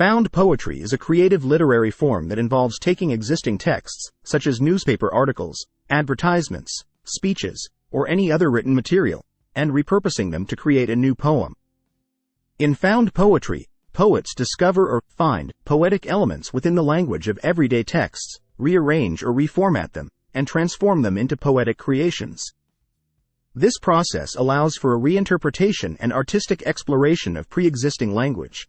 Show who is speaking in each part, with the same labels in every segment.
Speaker 1: Found poetry is a creative literary form that involves taking existing texts, such as newspaper articles, advertisements, speeches, or any other written material, and repurposing them to create a new poem. In found poetry, poets discover or find poetic elements within the language of everyday texts, rearrange or reformat them, and transform them into poetic creations. This process allows for a reinterpretation and artistic exploration of pre-existing language.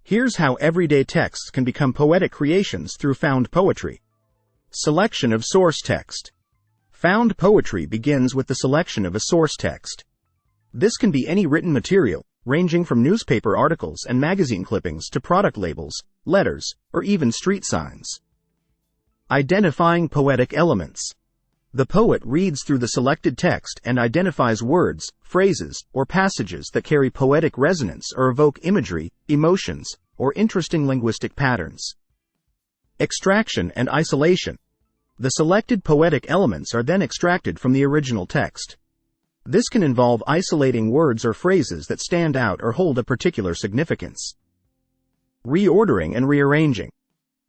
Speaker 1: Here's how everyday texts can become poetic creations through found poetry. Selection of source text. Found poetry begins with the selection of a source text. This can be any written material, ranging from newspaper articles and magazine clippings to product labels, letters, or even street signs. Identifying poetic elements. The poet reads through the selected text and identifies words, phrases, or passages that carry poetic resonance or evoke imagery, emotions, or interesting linguistic patterns. Extraction and isolation. The selected poetic elements are then extracted from the original text. This can involve isolating words or phrases that stand out or hold a particular significance. Reordering and rearranging.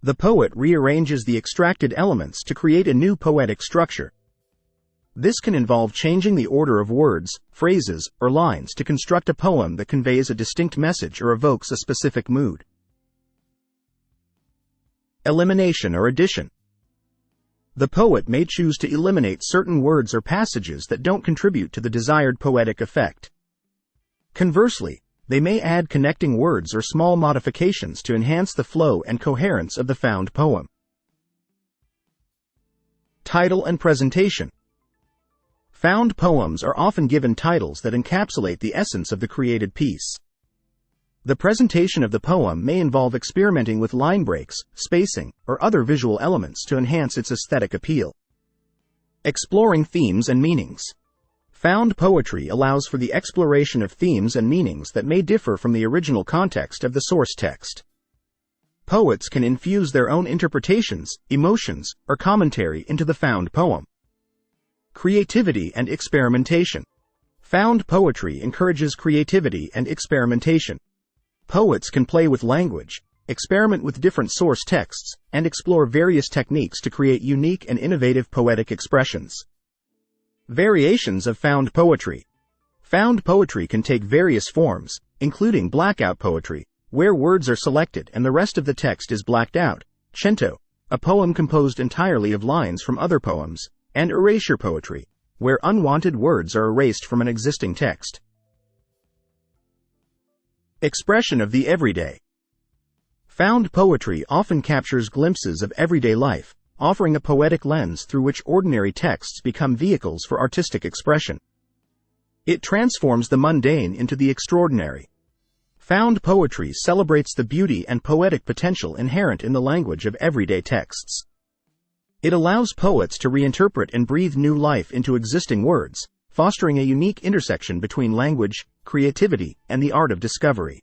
Speaker 1: The poet rearranges the extracted elements to create a new poetic structure. This can involve changing the order of words, phrases, or lines to construct a poem that conveys a distinct message or evokes a specific mood. Elimination or addition. The poet may choose to eliminate certain words or passages that don't contribute to the desired poetic effect. Conversely, they may add connecting words or small modifications to enhance the flow and coherence of the found poem. Title and presentation. Found poems are often given titles that encapsulate the essence of the created piece. The presentation of the poem may involve experimenting with line breaks, spacing, or other visual elements to enhance its aesthetic appeal. Exploring themes and meanings. Found poetry allows for the exploration of themes and meanings that may differ from the original context of the source text. Poets can infuse their own interpretations, emotions, or commentary into the found poem. Creativity and experimentation. Found poetry encourages creativity and experimentation. Poets can play with language, experiment with different source texts, and explore various techniques to create unique and innovative poetic expressions. Variations of found poetry. Found poetry can take various forms, including blackout poetry, where words are selected and the rest of the text is blacked out, cento, a poem composed entirely of lines from other poems, and erasure poetry, where unwanted words are erased from an existing text. Expression of the everyday. Found poetry often captures glimpses of everyday life, offering a poetic lens through which ordinary texts become vehicles for artistic expression. It transforms the mundane into the extraordinary. Found poetry celebrates the beauty and poetic potential inherent in the language of everyday texts. It allows poets to reinterpret and breathe new life into existing words, fostering a unique intersection between language, creativity, and the art of discovery.